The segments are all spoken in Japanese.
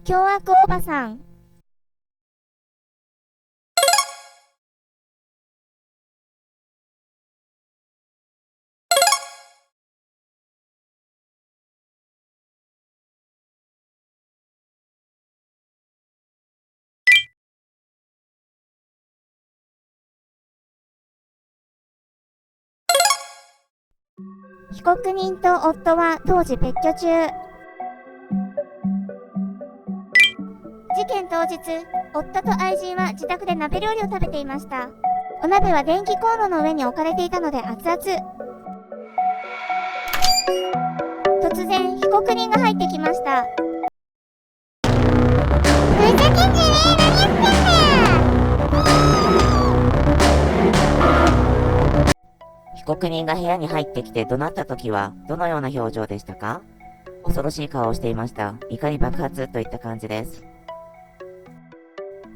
凶悪おばさん。被告人と夫は当時別居中。事件当日、夫と愛人は自宅で鍋料理を食べていました。お鍋は電気コンロの上に置かれていたので熱々。突然、被告人が入ってきました。ふざけんじゃねえ、何やってんだよ。被告人が部屋に入ってきて怒鳴った時はどのような表情でしたか？恐ろしい顔をしていました。怒り爆発といった感じです。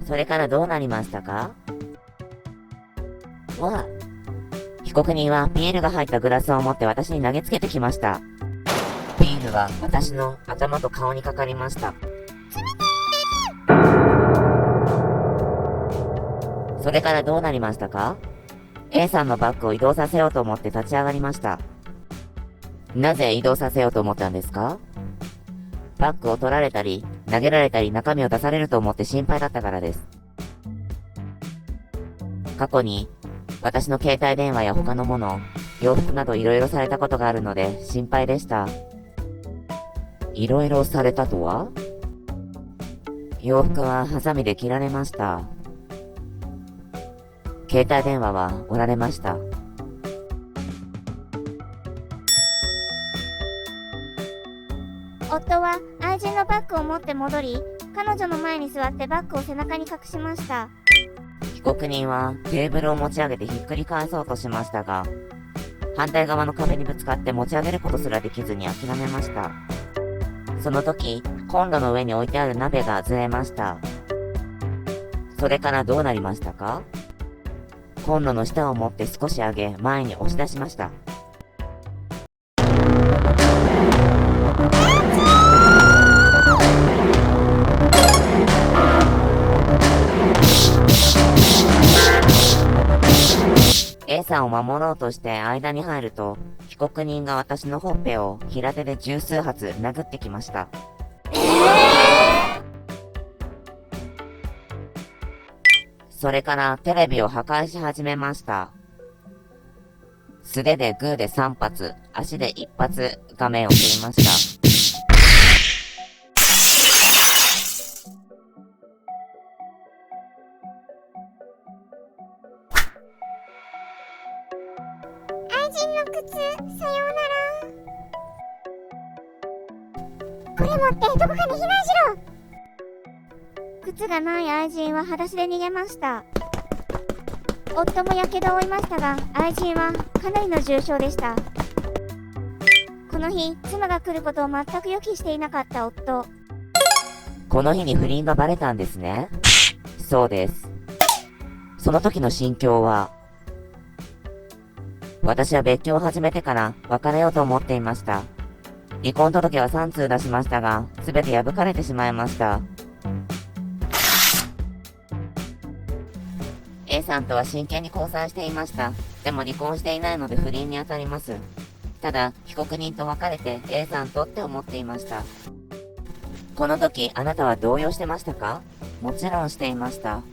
それからどうなりましたか？被告人はビールが入ったグラスを持って私に投げつけてきました。ビールは私の頭と顔にかかりました。それからどうなりましたか？A さんのバッグを移動させようと思って立ち上がりました。なぜ移動させようと思ったんですか？バッグを取られたり、投げられたり中身を出されると思って心配だったからです。過去に、私の携帯電話や他のもの、洋服などいろいろされたことがあるので心配でした。いろいろされたとは？洋服はハサミで切られました。携帯電話は折られました。夫は愛人のバッグを持って戻り、彼女の前に座ってバッグを背中に隠しました。被告人はテーブルを持ち上げてひっくり返そうとしましたが、反対側の壁にぶつかって持ち上げることすらできずに諦めました。その時、コンロの上に置いてある鍋がずれました。それからどうなりましたか？コンロの下を持って少し上げ、前に押し出しました。A さんを守ろうとして間に入ると、被告人が私のほっぺを平手で十数発殴ってきました。それからテレビを破壊し始めました。素手でグーで3発、足で1発画面を切りました。愛人の靴、さようなら。これ持ってどこかに避難しろ。靴がない愛人は裸足で逃げました。夫もやけどを負いましたが、愛人はかなりの重傷でした。この日、妻が来ることを全く予期していなかった夫。この日に不倫がバレたんですね。そうです。その時の心境は、私は別居を始めてから別れようと思っていました。離婚届は3通出しましたが、すべて破かれてしまいました。A さんとは真剣に交際していました。でも離婚していないので不倫に当たります。ただ、被告人と別れて A さんとって思っていました。この時、あなたは動揺してましたか？もちろんしていました。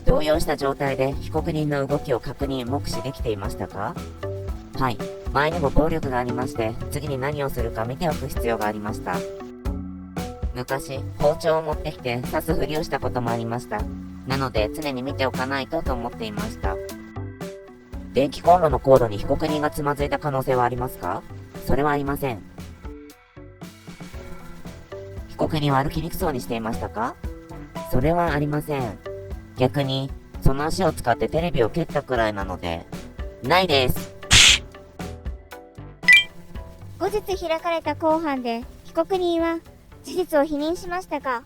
動揺した状態で被告人の動きを確認・目視できていましたか？はい。前にも暴力がありまして、次に何をするか見ておく必要がありました。昔、包丁を持ってきて刺すふりをしたこともありました。なので、常に見ておかないとと思っていました。電気コンロのコードに被告人がつまずいた可能性はありますか？それはありません。被告人は歩きにくそうにしていましたか？それはありません。逆に、その足を使ってテレビを蹴ったくらいなので、ないです。後日開かれた公判で、被告人は事実を否認しましたが、